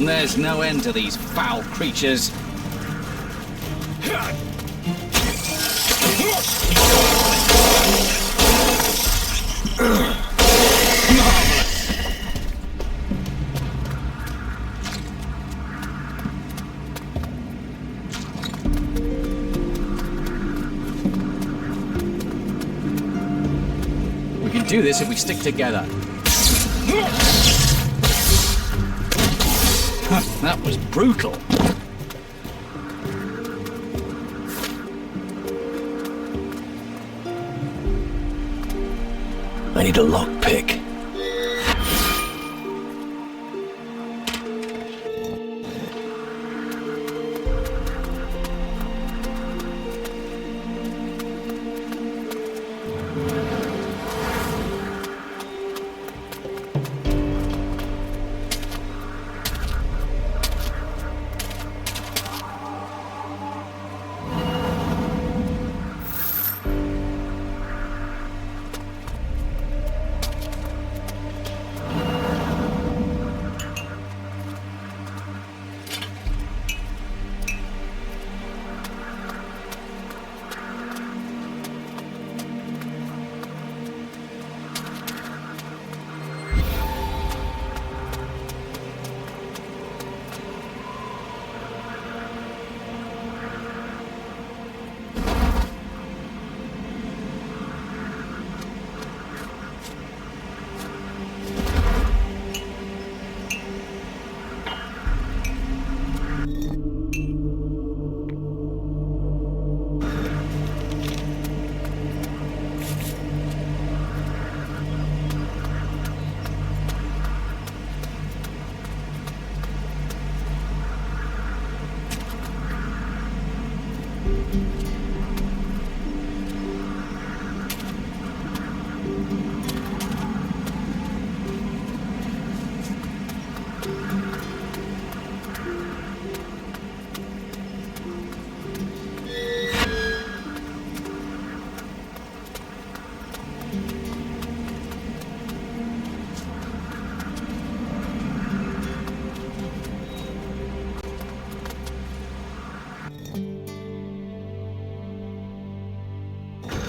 There's no end to these foul creatures. We can do this if we stick together. That was brutal. I need a lockpick.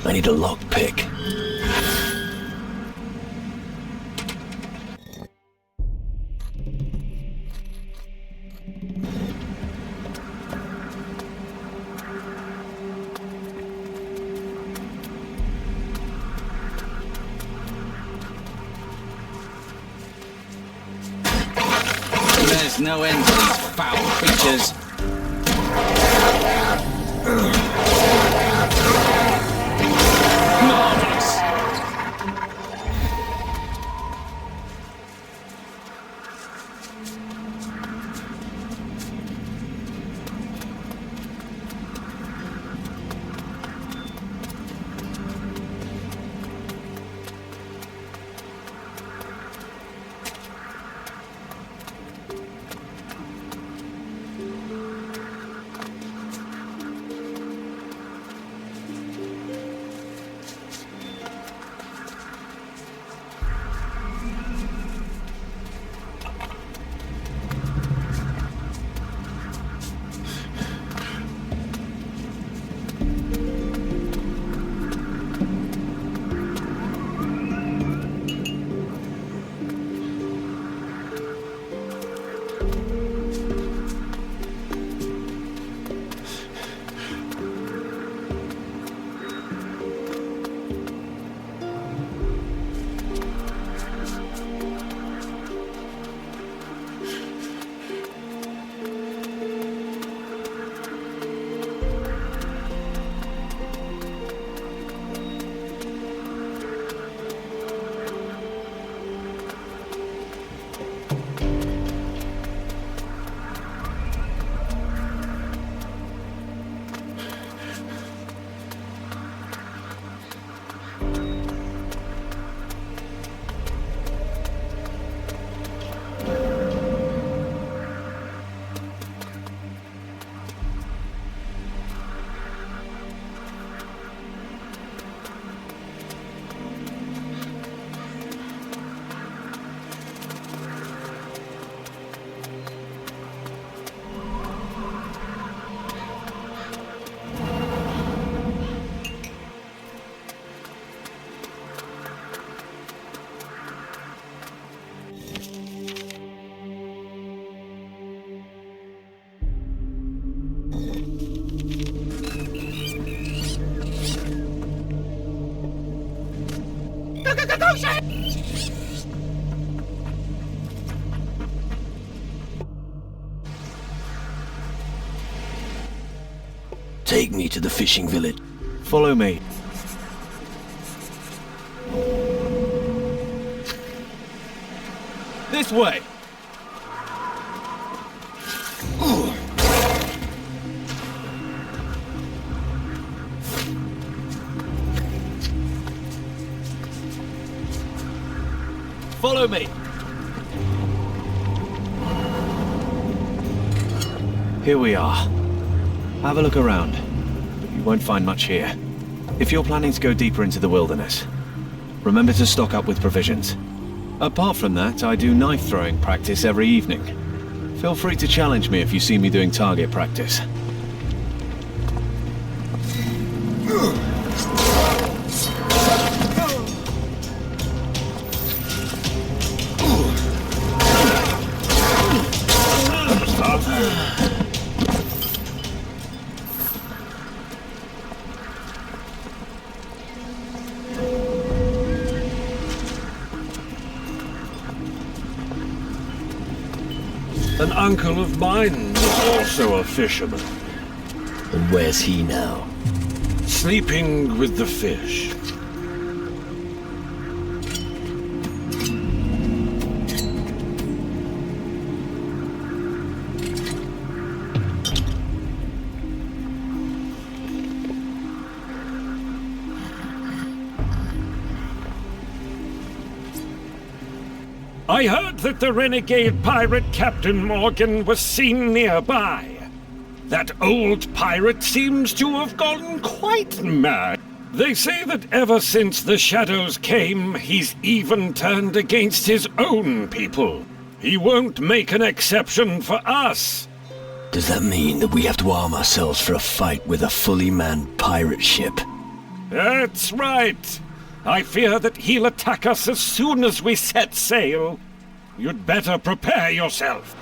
I need a lockpick. There's no end to these foul creatures. Marvelous. Take me to the fishing village. Follow me. This way! Follow me! Here we are. Have a look around. But you won't find much here. If you're planning to go deeper into the wilderness, remember to stock up with provisions. Apart from that, I do knife-throwing practice every evening. Feel free to challenge me if you see me doing target practice. An uncle of mine was also a fisherman. And where's he now? Sleeping with the fish. I heard that the renegade pirate Captain Morgan was seen nearby. That old pirate seems to have gone quite mad. They say that ever since the shadows came, he's even turned against his own people. He won't make an exception for us. Does that mean that we have to arm ourselves for a fight with a fully manned pirate ship? That's right. I fear that he'll attack us as soon as we set sail. You'd better prepare yourself.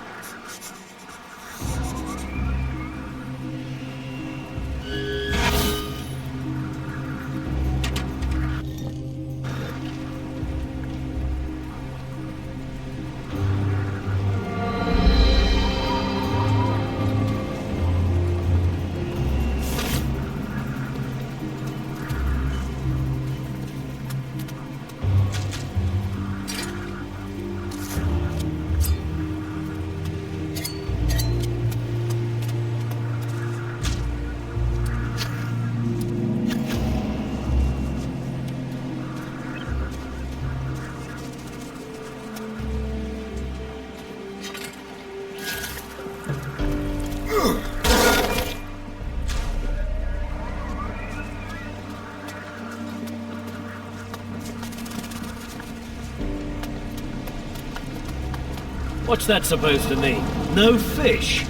What's that supposed to mean? No fish?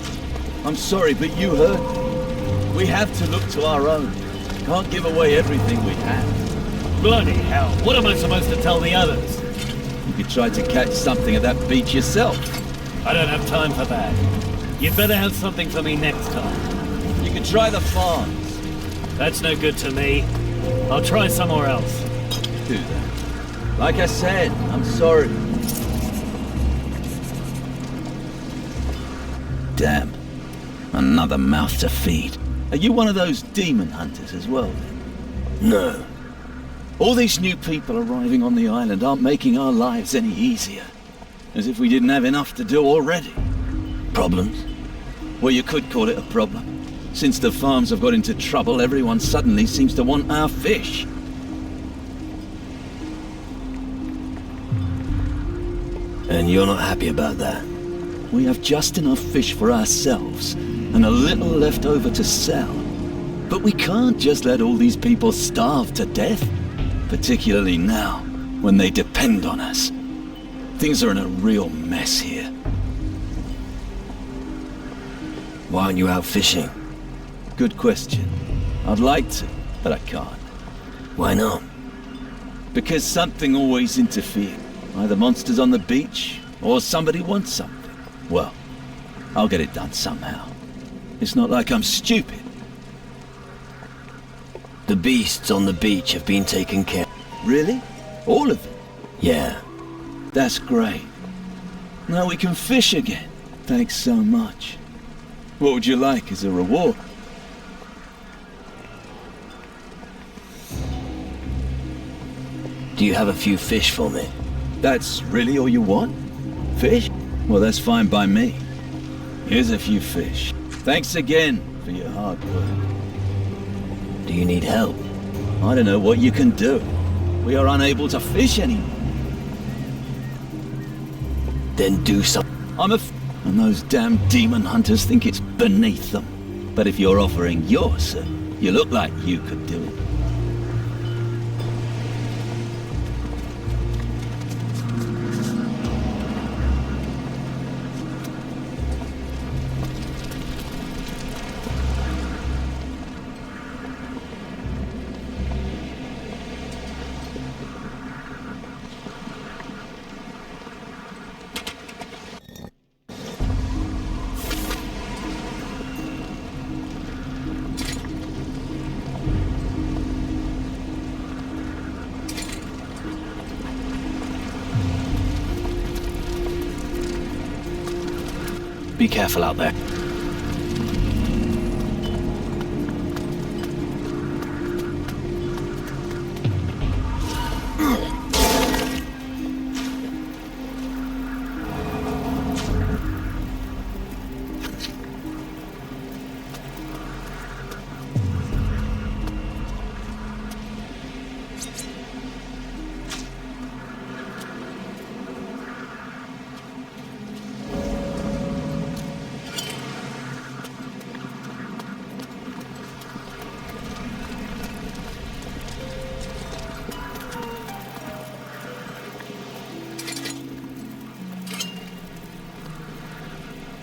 I'm sorry, but you heard me. We have to look to our own. Can't give away everything we have. Bloody hell, what am I supposed to tell the others? You could try to catch something at that beach yourself. I don't have time for that. You'd better have something for me next time. You could try the farms. That's no good to me. I'll try somewhere else. Do that. Like I said, I'm sorry. Damn. Another mouth to feed. Are you one of those demon hunters as well, then? No. All these new people arriving on the island aren't making our lives any easier. As if we didn't have enough to do already. Problems? Well, you could call it a problem. Since the farms have got into trouble, everyone suddenly seems to want our fish. And you're not happy about that? We have just enough fish for ourselves, and a little left over to sell. But we can't just let all these people starve to death. Particularly now, when they depend on us. Things are in a real mess here. Why aren't you out fishing? Good question. I'd like to, but I can't. Why not? Because something always interferes. Either monsters on the beach, or somebody wants something. Well, I'll get it done somehow. It's not like I'm stupid. The beasts on the beach have been taken care of. Really? All of them? Yeah. That's great. Now we can fish again. Thanks so much. What would you like as a reward? Do you have a few fish for me? That's really all you want? Fish? Well, that's fine by me. Here's a few fish. Thanks again for your hard work. Do you need help? I don't know what you can do. We are unable to fish anymore. Then do something. And those damn demon hunters think it's beneath them. But if you're offering yours, you look like you could do it. Be careful out there.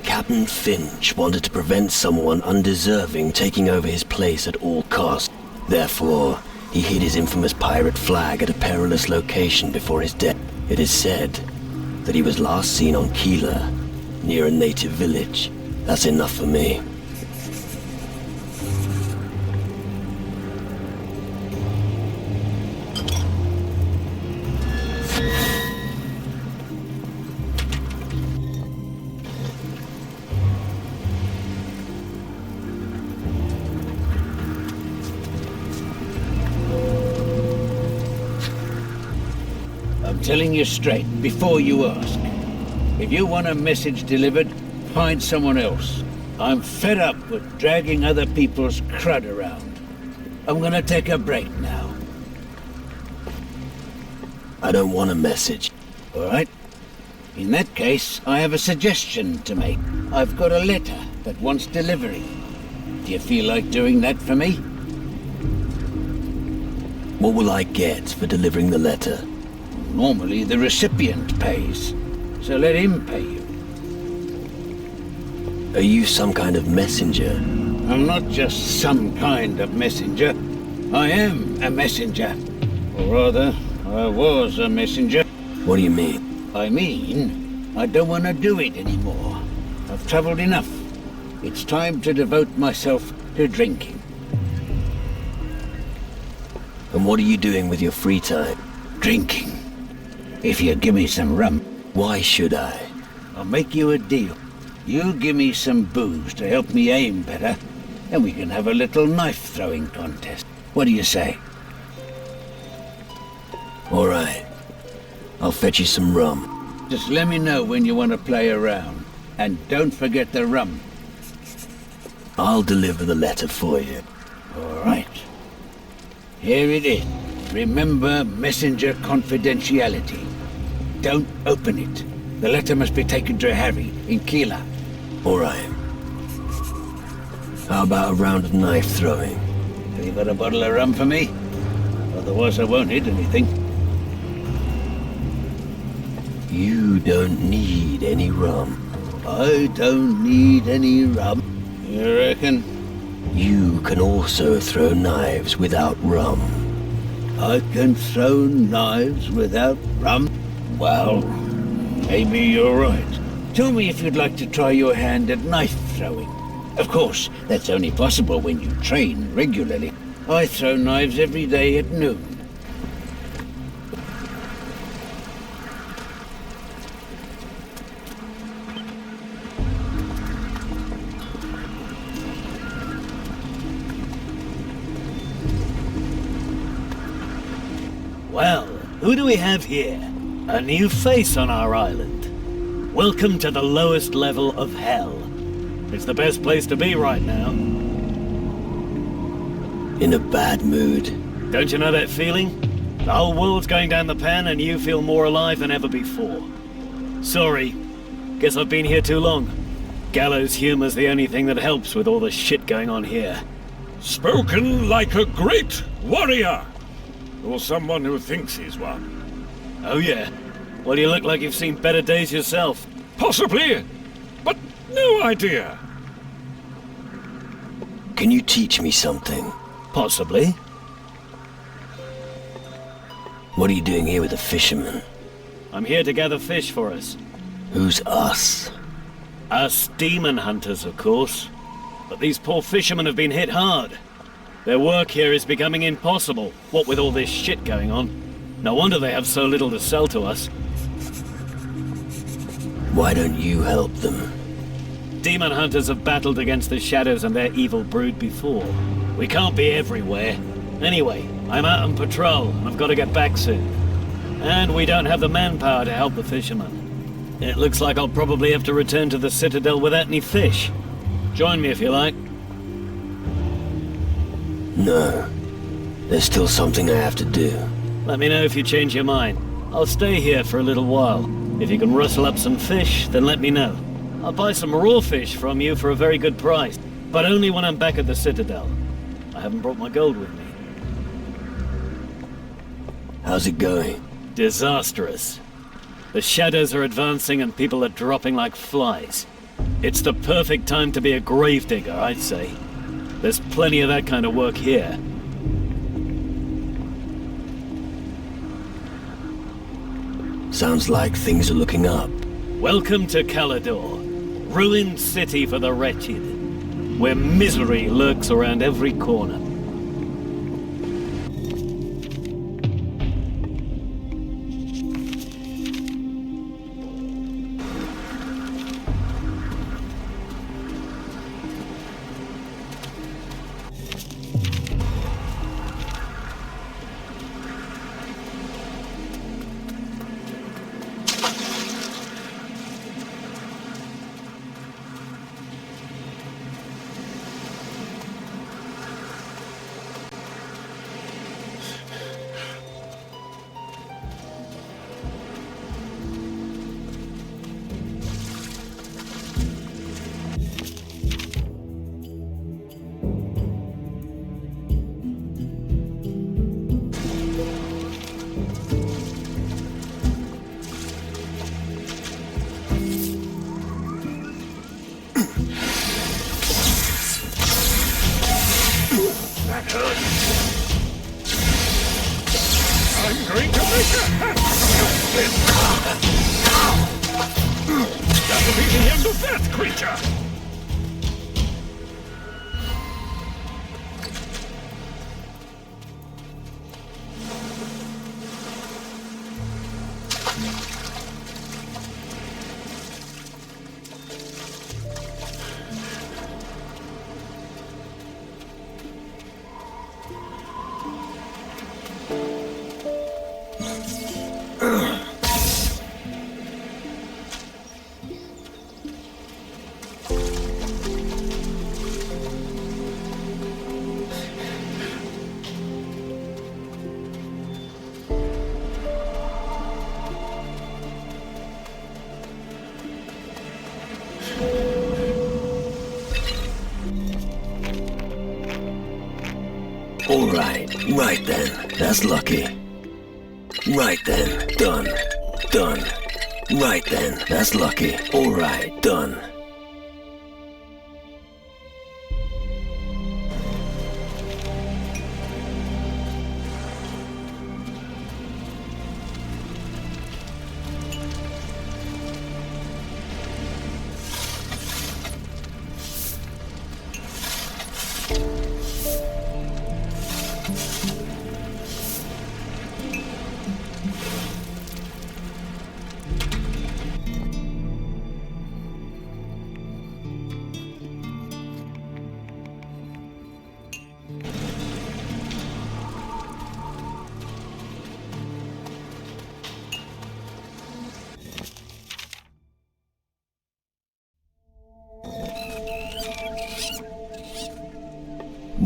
Captain Finch wanted to prevent someone undeserving taking over his place at all costs. Therefore, he hid his infamous pirate flag at a perilous location before his death. It is said that he was last seen on Keeler, near a native village. That's enough for me. I'm telling you straight, before you ask. If you want a message delivered, find someone else. I'm fed up with dragging other people's crud around. I'm gonna take a break now. I don't want a message. All right? In that case, I have a suggestion to make. I've got a letter that wants delivery. Do you feel like doing that for me? What will I get for delivering the letter? Normally, the recipient pays, so let him pay you. Are you some kind of messenger? I'm not just some kind of messenger. I am a messenger. Or rather, I was a messenger. What do you mean? I mean, I don't want to do it anymore. I've traveled enough. It's time to devote myself to drinking. And what are you doing with your free time? Drinking. If you give me some rum, Why should I? I'll make you a deal. You give me some booze to help me aim better, and we can have a little knife-throwing contest. What do you say? All right. I'll fetch you some rum. Just let me know when you want to play around. And don't forget the rum. I'll deliver the letter for you. All right. Here it is. Remember messenger confidentiality. Don't open it. The letter must be taken to Harry in Keeler. All right. How about a round of knife throwing? Have you got a bottle of rum for me? Otherwise I won't hit anything. You don't need any rum. I don't need any rum. You reckon? You can also throw knives without rum. I can throw knives without rum? Well, maybe you're right. Tell me if you'd like to try your hand at knife throwing. Of course, that's only possible when you train regularly. I throw knives every day at noon. Well, Who do we have here? A new face on our island. Welcome to the lowest level of hell. It's the best place to be right now. In a bad mood. Don't you know that feeling? The whole world's going down the pan and you feel more alive than ever before. Sorry. Guess I've been here too long. Gallows humor's the only thing that helps with all the shit going on here. Spoken like a great warrior! Or someone who thinks he's one. Oh yeah? Well, you look like you've seen better days yourself. Possibly, but no idea. Can you teach me something? Possibly. What are you doing here with a fisherman? I'm here to gather fish for us. Who's us? Us demon hunters, of course. But these poor fishermen have been hit hard. Their work here is becoming impossible, what with all this shit going on. No wonder they have so little to sell to us. Why don't you help them? Demon hunters have battled against the shadows and their evil brood before. We can't be everywhere. Anyway, I'm out on patrol, and I've got to get back soon. And we don't have the manpower to help the fishermen. It looks like I'll probably have to return to the Citadel without any fish. Join me if you like. No. There's still something I have to do. Let me know if you change your mind. I'll stay here for a little while. If you can rustle up some fish, then let me know. I'll buy some raw fish from you for a very good price, but only when I'm back at the Citadel. I haven't brought my gold with me. How's it going? Disastrous. The shadows are advancing and people are dropping like flies. It's the perfect time to be a gravedigger, I'd say. There's plenty of that kind of work here. Sounds like things are looking up. Welcome to Calador, ruined city for the wretched, where misery lurks around every corner. That hurt. I'm going to make a hat of this. That'll be the end of that creature. All right, right then. That's lucky. Right then, done. Done. Right then, that's lucky. All right, done.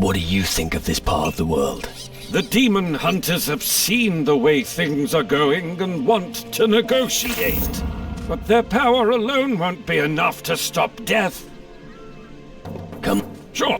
What do you think of this part of the world? The demon hunters have seen the way things are going and want to negotiate. But their power alone won't be enough to stop death. Come. Sure.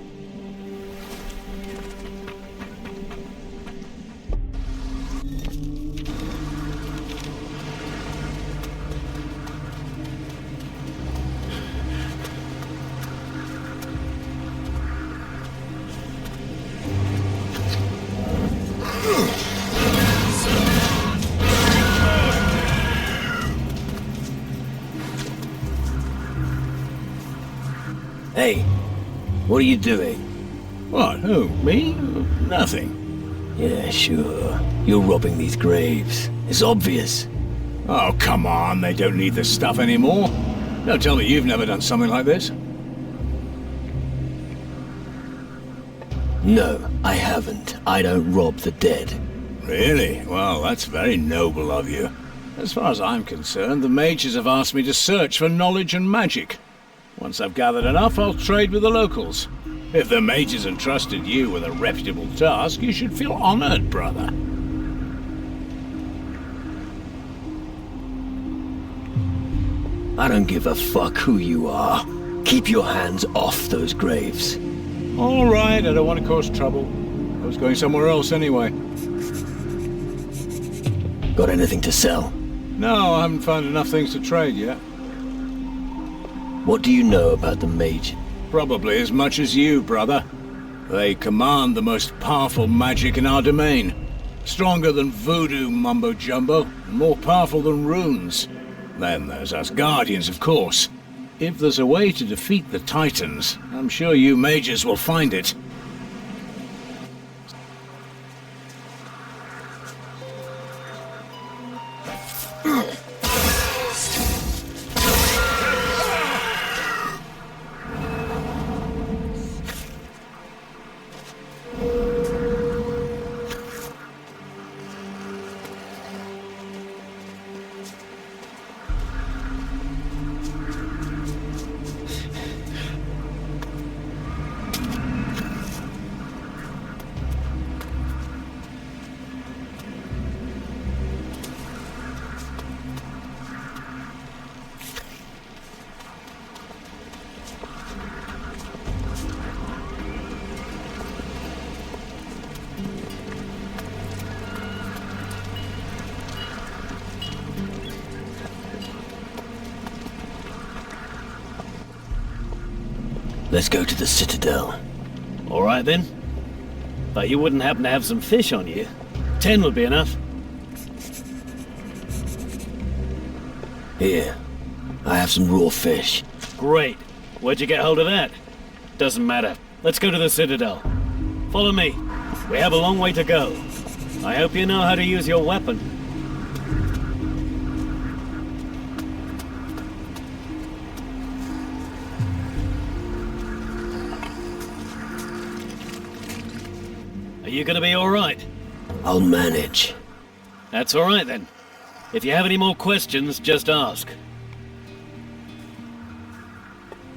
Hey, what are you doing? What, who, me? Nothing. Yeah, sure. You're robbing these graves. It's obvious. Oh, come on, they don't need this stuff anymore. Don't tell me you've never done something like this. No, I haven't. I don't rob the dead. Really? Well, that's very noble of you. As far as I'm concerned, the mages have asked me to search for knowledge and magic. Once I've gathered enough, I'll trade with the locals. If the mages entrusted you with a reputable task, you should feel honored, brother. I don't give a fuck who you are. Keep your hands off those graves. All right, I don't want to cause trouble. I was going somewhere else anyway. Got anything to sell? No, I haven't found enough things to trade yet. What do you know about the mage? Probably as much as you, brother. They command the most powerful magic in our domain. Stronger than voodoo mumbo-jumbo, and more powerful than runes. Then there's us guardians, of course. If there's a way to defeat the Titans, I'm sure you mages will find it. Let's go to the Citadel. All right then. But you wouldn't happen to have some fish on you? 10 would be enough. Here, I have some raw fish. Great. Where'd you get hold of that? Doesn't matter. Let's go to the Citadel. Follow me. We have a long way to go. I hope you know how to use your weapon. Are you gonna be all right? I'll manage. That's all right then. If you have any more questions, just ask.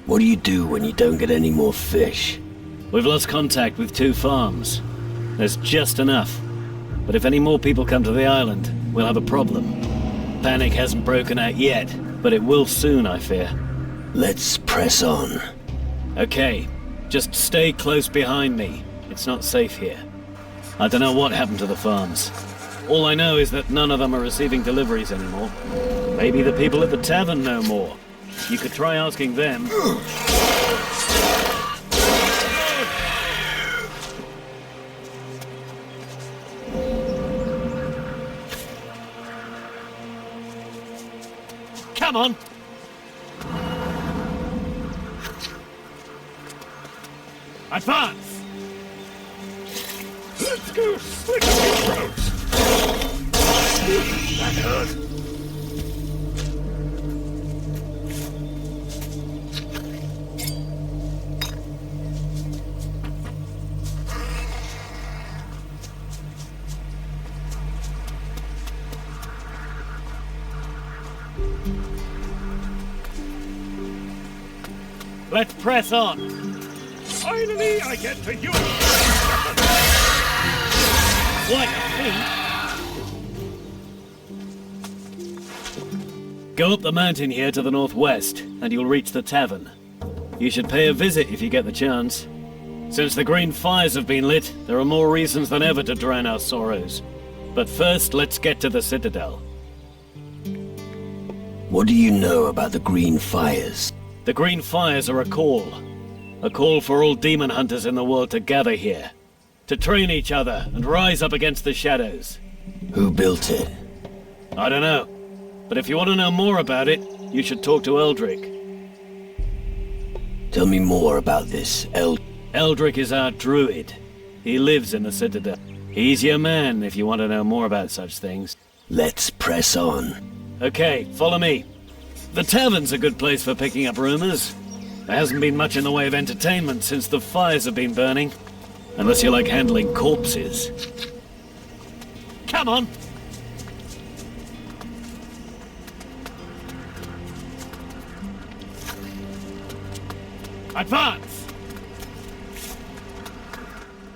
What do you do when you don't get any more fish? We've lost contact with 2 farms. There's just enough. But if any more people come to the island, we'll have a problem. Panic hasn't broken out yet, but it will soon, I fear. Let's press on. Okay, just stay close behind me. It's not safe here. I don't know what happened to the farms. All I know is that none of them are receiving deliveries anymore. Maybe the people at the tavern know more. You could try asking them. Come on! Advance! Let's go slit your throats! That hurt. Let's press on! Finally, I get to use quite a feat. Go up the mountain here to the northwest, and you'll reach the tavern. You should pay a visit if you get the chance. Since the green fires have been lit, there are more reasons than ever to drown our sorrows. But first, let's get to the Citadel. What do you know about the green fires? The green fires are a call. A call for all demon hunters in the world to gather here. To train each other and rise up against the shadows. Who built it? I don't know. But if you want to know more about it, you should talk to Eldrick. Tell me more about this, Eldrick is our druid. He lives in the Citadel. He's your man if you want to know more about such things. Let's press on. Okay, follow me. The tavern's a good place for picking up rumors. There hasn't been much in the way of entertainment since the fires have been burning. Unless you like handling corpses. Come on! Advance!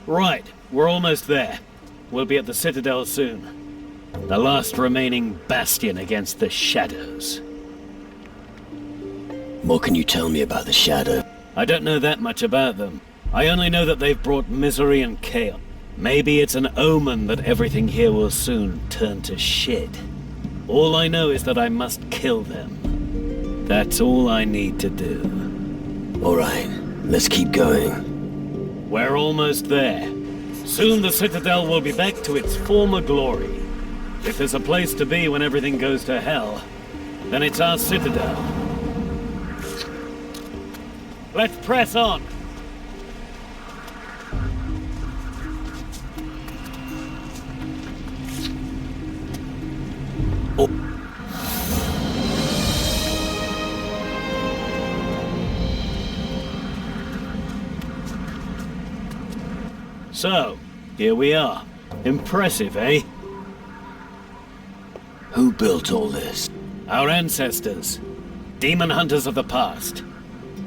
Right, we're almost there. We'll be at the Citadel soon. The last remaining bastion against the shadows. What can you tell me about the Shadow? I don't know that much about them. I only know that they've brought misery and chaos. Maybe it's an omen that everything here will soon turn to shit. All I know is that I must kill them. That's all I need to do. Alright, let's keep going. We're almost there. Soon the Citadel will be back to its former glory. If there's a place to be when everything goes to hell, then it's our Citadel. Let's press on! So, here we are. Impressive, eh? Who built all this? Our ancestors. Demon hunters of the past.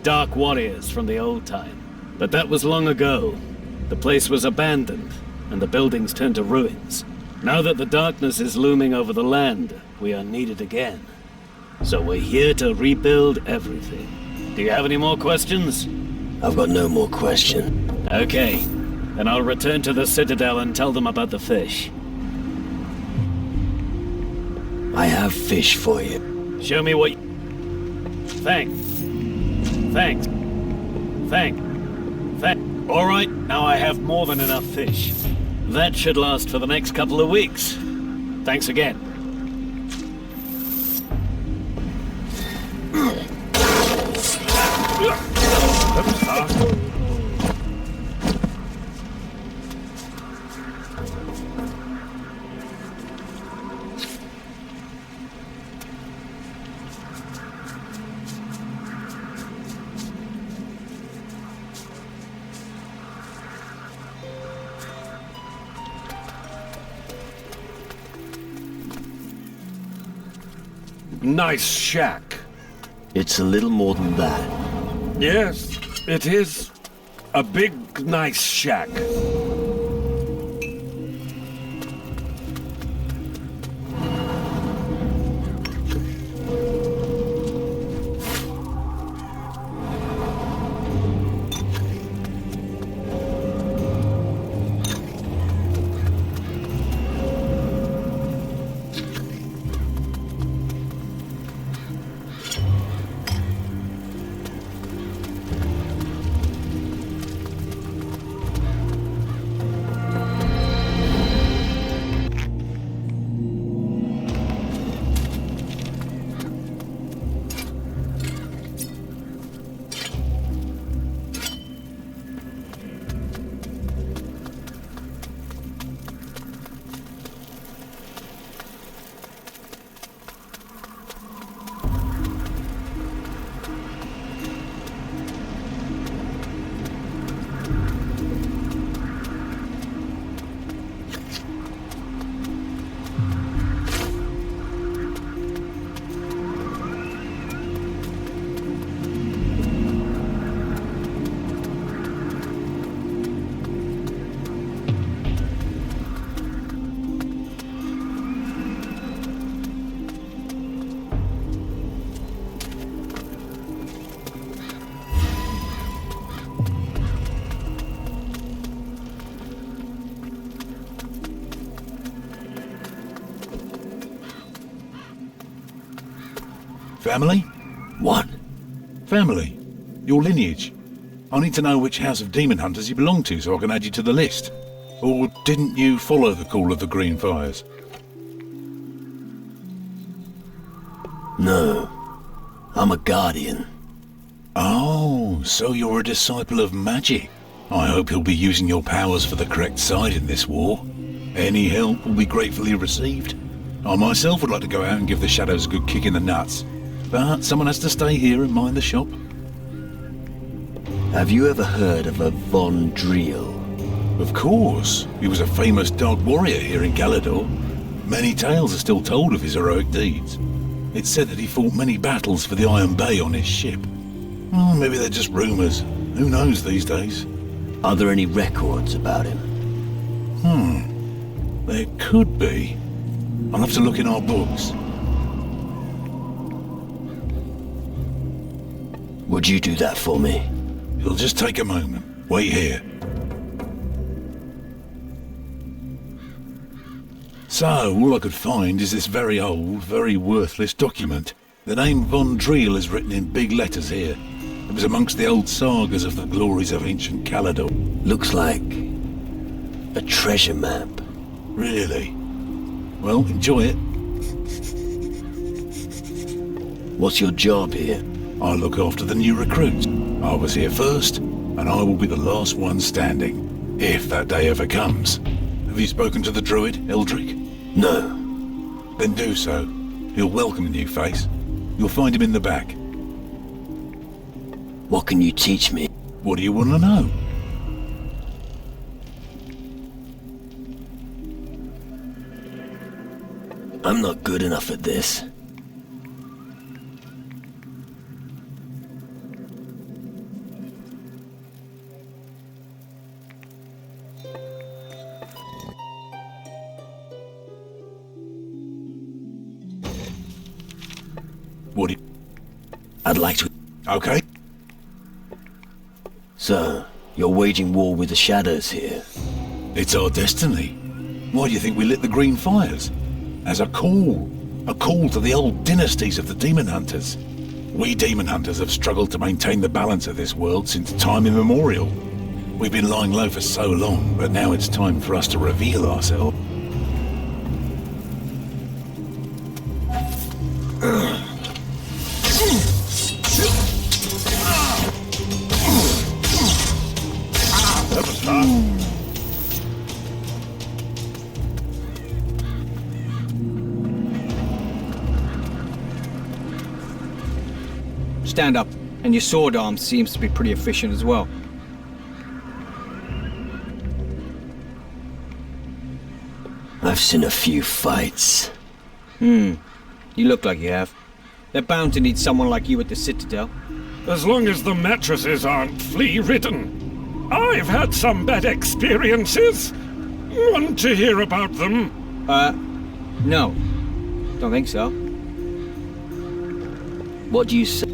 Dark warriors from the old time. But that was long ago. The place was abandoned, and the buildings turned to ruins. Now that the darkness is looming over the land, we are needed again. So we're here to rebuild everything. Do you have any more questions? I've got no more question. Okay. Then I'll return to the Citadel and tell them about the fish. I have fish for you. Show me what Thanks. Thanks. All right, now I have more than enough fish. That should last for the next couple of weeks. Thanks again. Nice shack. It's a little more than that. Yes, it is. A big, nice shack. Family? What? Family. Your lineage. I need to know which house of demon hunters you belong to so I can add you to the list. Or didn't you follow the call of the Green Fires? No. I'm a guardian. Oh, so you're a disciple of magic. I hope you'll be using your powers for the correct side in this war. Any help will be gratefully received. I myself would like to go out and give the shadows a good kick in the nuts. But someone has to stay here and mind the shop. Have you ever heard of a Von Driel? Of course. He was a famous dark warrior here in Galador. Many tales are still told of his heroic deeds. It's said that he fought many battles for the Iron Bay on his ship. Oh, maybe they're just rumors. Who knows these days? Are there any records about him? There could be. I'll have to look in our books. Would you do that for me? It'll just take a moment. Wait here. So, all I could find is this very old, very worthless document. The name Von Driel is written in big letters here. It was amongst the old sagas of the glories of ancient Calador. Looks like a treasure map. Really? Well, enjoy it. What's your job here? I look after the new recruits. I was here first, and I will be the last one standing, if that day ever comes. Have you spoken to the druid, Eldrick? No. Then do so. He'll welcome a new face. You'll find him in the back. What can you teach me? What do you want to know? I'm not good enough at this. What do you... I'd like to... Okay. So, you're waging war with the shadows here? It's our destiny. Why do you think we lit the Green Fires? As a call. A call to the old dynasties of the Demon Hunters. We Demon Hunters have struggled to maintain the balance of this world since time immemorial. We've been lying low for so long, but now it's time for us to reveal ourselves. That was fun. Stand up, and your sword arm seems to be pretty efficient as well. I've seen a few fights. You look like you have. They're bound to need someone like you at the Citadel. As long as the mattresses aren't flea-ridden. I've had some bad experiences. Want to hear about them? No. Don't think so. What do you say?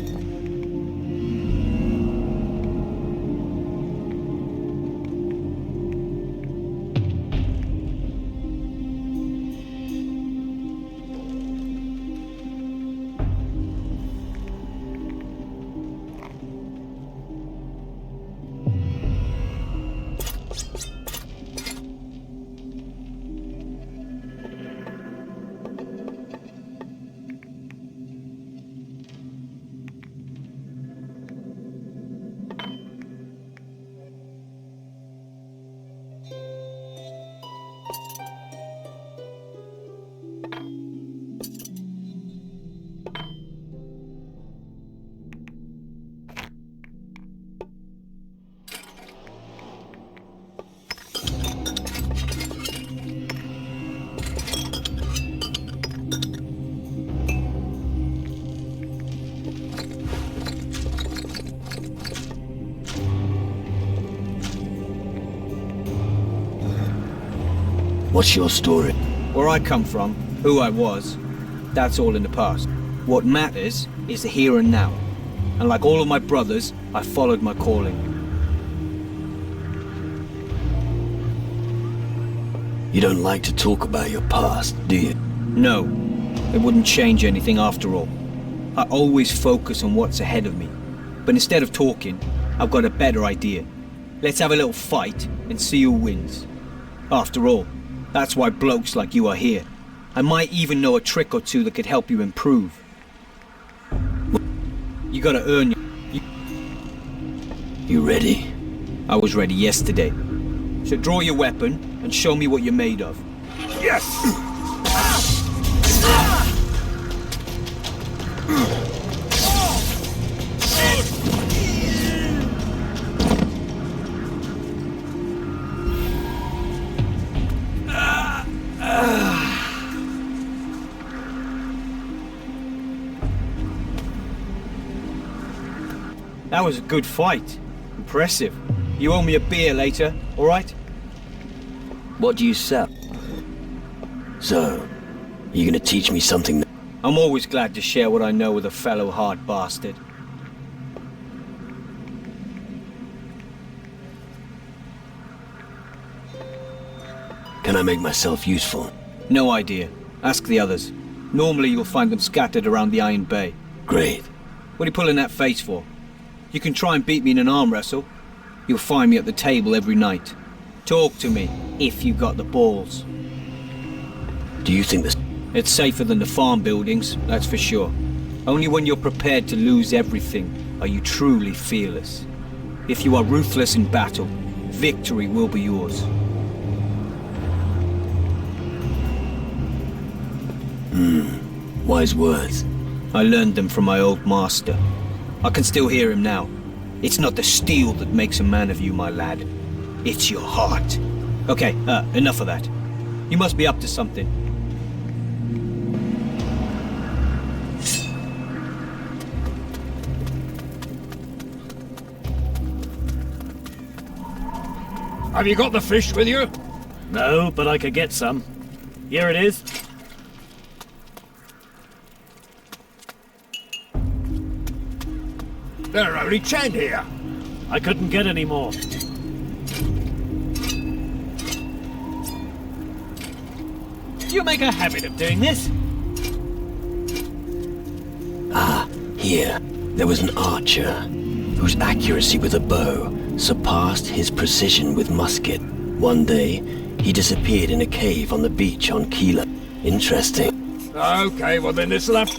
What's your story? Where I come from, who I was, that's all in the past. What matters is the here and now. And like all of my brothers, I followed my calling. You don't like to talk about your past, do you? No, it wouldn't change anything after all. I always focus on what's ahead of me. But instead of talking, I've got a better idea. Let's have a little fight and see who wins. After all, that's why blokes like you are here. I might even know a trick or two that could help you improve. You gotta earn your... You ready? I was ready yesterday. So draw your weapon and show me what you're made of. Yes! That was a good fight. Impressive. You owe me a beer later, alright? What do you sell? So, you gonna teach me something? I'm always glad to share what I know with a fellow hard bastard. Can I make myself useful? No idea. Ask the others. Normally you'll find them scattered around the Iron Bay. Great. What are you pulling that face for? You can try and beat me in an arm wrestle. You'll find me at the table every night. Talk to me, if you got the balls. Do you think this... It's safer than the farm buildings, that's for sure. Only when you're prepared to lose everything are you truly fearless. If you are ruthless in battle, victory will be yours. Wise words. I learned them from my old master. I can still hear him now. It's not the steel that makes a man of you, my lad. It's your heart. Okay, enough of that. You must be up to something. Have you got the fish with you? No, but I could get some. Here it is. There are only 10 here. I couldn't get any more. You make a habit of doing this? Here, there was an archer whose accuracy with a bow surpassed his precision with musket. One day, he disappeared in a cave on the beach on Keeler. Interesting. Okay, well then this'll have...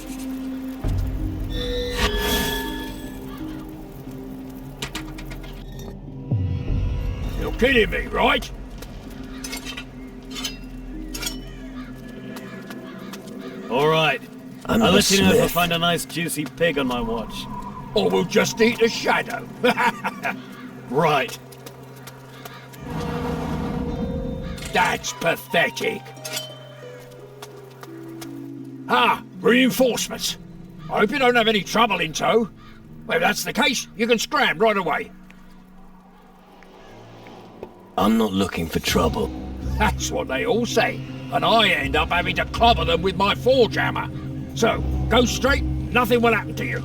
You're kidding me, right? All right. I'm I'll not a let you know if I smith. find a nice juicy pig on my watch. Or we'll just eat a shadow. Right. That's pathetic. Ah, reinforcements. I hope you don't have any trouble in tow. Well, if that's the case, you can scram right away. I'm not looking for trouble. That's what they all say. And I end up having to clobber them with my forge hammer. So, go straight, nothing will happen to you.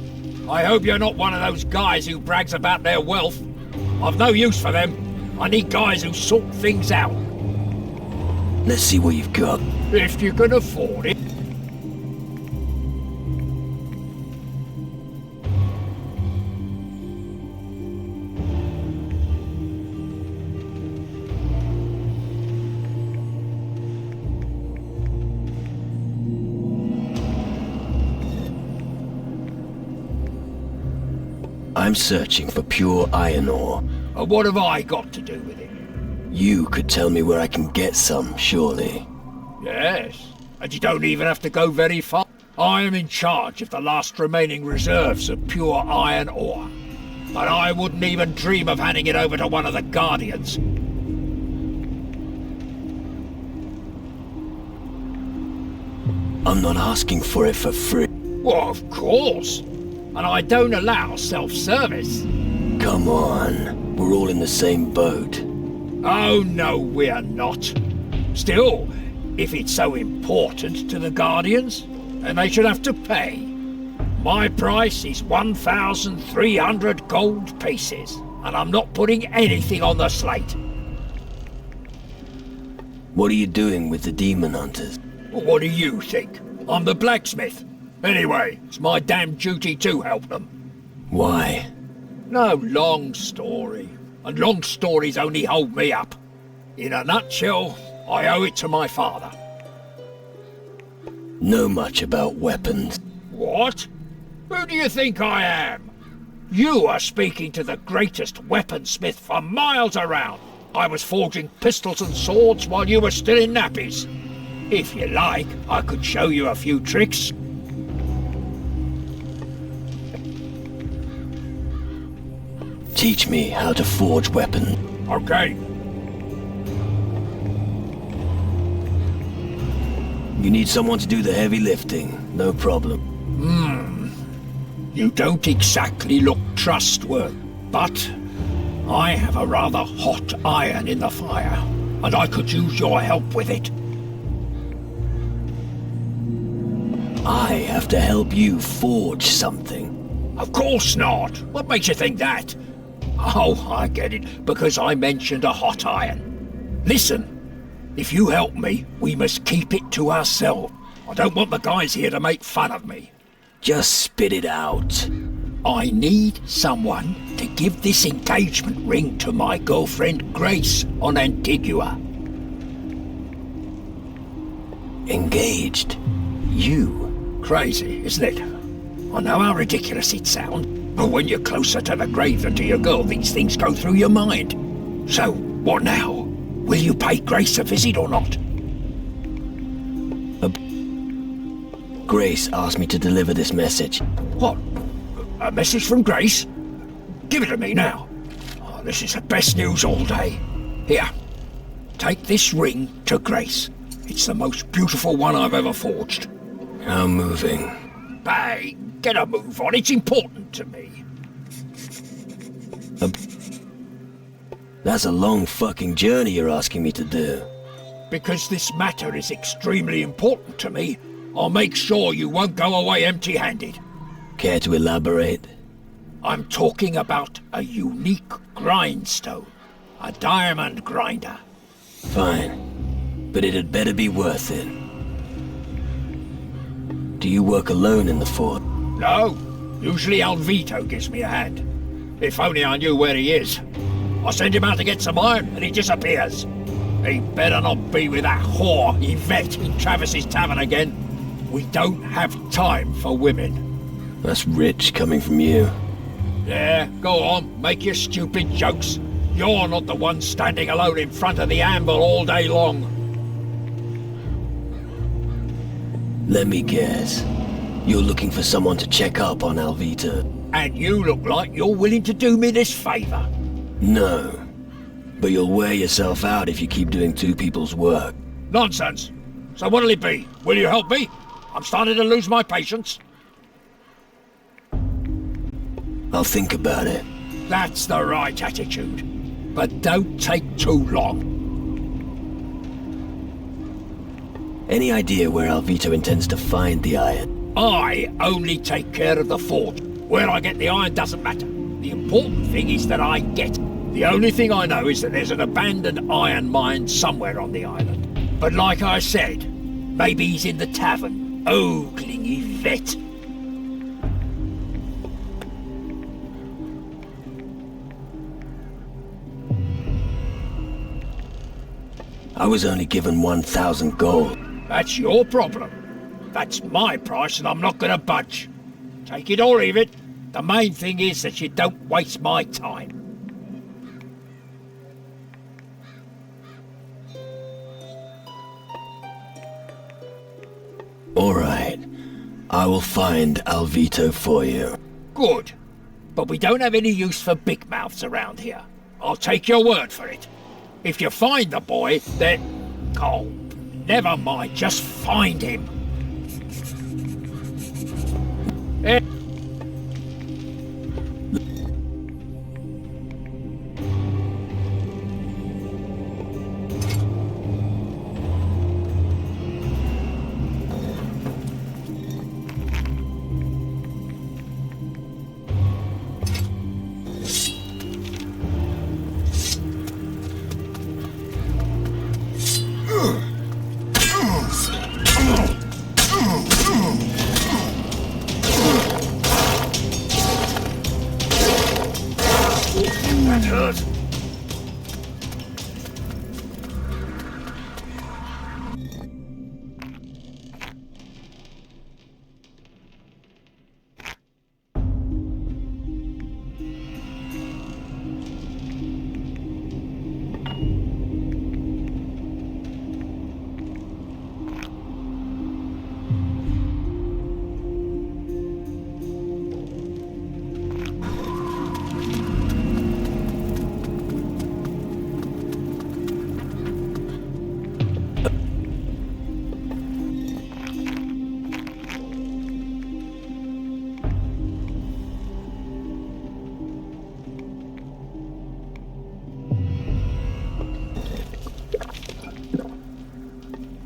I hope you're not one of those guys who brags about their wealth. I've no use for them. I need guys who sort things out. Let's see what you've got. If you can afford it. I'm searching for pure iron ore. And what have I got to do with it? You could tell me where I can get some, surely. Yes, and you don't even have to go very far. I am in charge of the last remaining reserves of pure iron ore. But I wouldn't even dream of handing it over to one of the Guardians. I'm not asking for it for free. Well, of course. And I don't allow self-service. Come on, we're all in the same boat. Oh, no, we're not. Still, if it's so important to the Guardians, then they should have to pay. My price is 1,300 gold pieces, and I'm not putting anything on the slate. What are you doing with the demon hunters? What do you think? I'm the blacksmith. Anyway, it's my damn duty to help them. Why? No long story. And long stories only hold me up. In a nutshell, I owe it to my father. Know much about weapons? What? Who do you think I am? You are speaking to the greatest weaponsmith for miles around. I was forging pistols and swords while you were still in nappies. If you like, I could show you a few tricks. Teach me how to forge weapons. Okay. You need someone to do the heavy lifting. No problem. You don't exactly look trustworthy, but I have a rather hot iron in the fire, and I could use your help with it. I have to help you forge something. Of course not. What makes you think that? Oh, I get it, because I mentioned a hot iron. Listen, if you help me, we must keep it to ourselves. I don't want the guys here to make fun of me. Just spit it out. I need someone to give this engagement ring to my girlfriend Grace on Antigua. Engaged? You? Crazy, isn't it? I know how ridiculous it sounds, but when you're closer to the grave than to your girl, these things go through your mind. So, what now? Will you pay Grace a visit or not? Grace asked me to deliver this message. What? A message from Grace? Give it to me now. Oh, this is the best news all day. Here, take this ring to Grace. It's the most beautiful one I've ever forged. How moving. Hey, get a move on. It's important to me. That's a long fucking journey you're asking me to do. Because this matter is extremely important to me, I'll make sure you won't go away empty-handed. Care to elaborate? I'm talking about a unique grindstone. A diamond grinder. Fine. But it'd better be worth it. Do you work alone in the fort? No. Usually Alvito gives me a hand. If only I knew where he is. I send him out to get some iron and he disappears. He better not be with that whore Yvette in Travis's tavern again. We don't have time for women. That's rich coming from you. Yeah, go on, make your stupid jokes. You're not the one standing alone in front of the anvil all day long. Let me guess. You're looking for someone to check up on Alvito. And you look like you're willing to do me this favor. No. But you'll wear yourself out if you keep doing two people's work. Nonsense. So what'll it be? Will you help me? I'm starting to lose my patience. I'll think about it. That's the right attitude. But don't take too long. Any idea where Alvito intends to find the iron? I only take care of the fort. Where I get the iron doesn't matter. The important thing is that I get it. The only thing I know is that there's an abandoned iron mine somewhere on the island. But like I said, maybe he's in the tavern, ogling Yvette. I was only given 1,000 gold. That's your problem. That's my price and I'm not gonna budge. Take it or leave it. The main thing is that you don't waste my time. All right. I will find Alvito for you. Good. But we don't have any use for big mouths around here. I'll take your word for it. If you find the boy, then... Oh, never mind. Just find him. Eh. That hurt.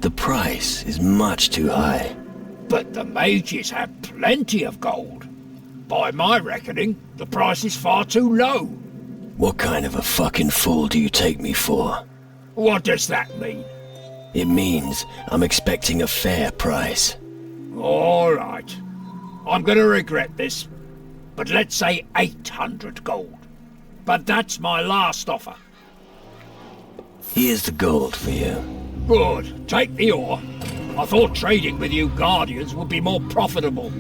The price is much too high. But the mages have plenty of gold. By my reckoning, the price is far too low. What kind of a fucking fool do you take me for? What does that mean? It means I'm expecting a fair price. All right. I'm gonna regret this, but let's say 800 gold. But that's my last offer. Here's the gold for you. Good. Take the ore. I thought trading with you Guardians would be more profitable.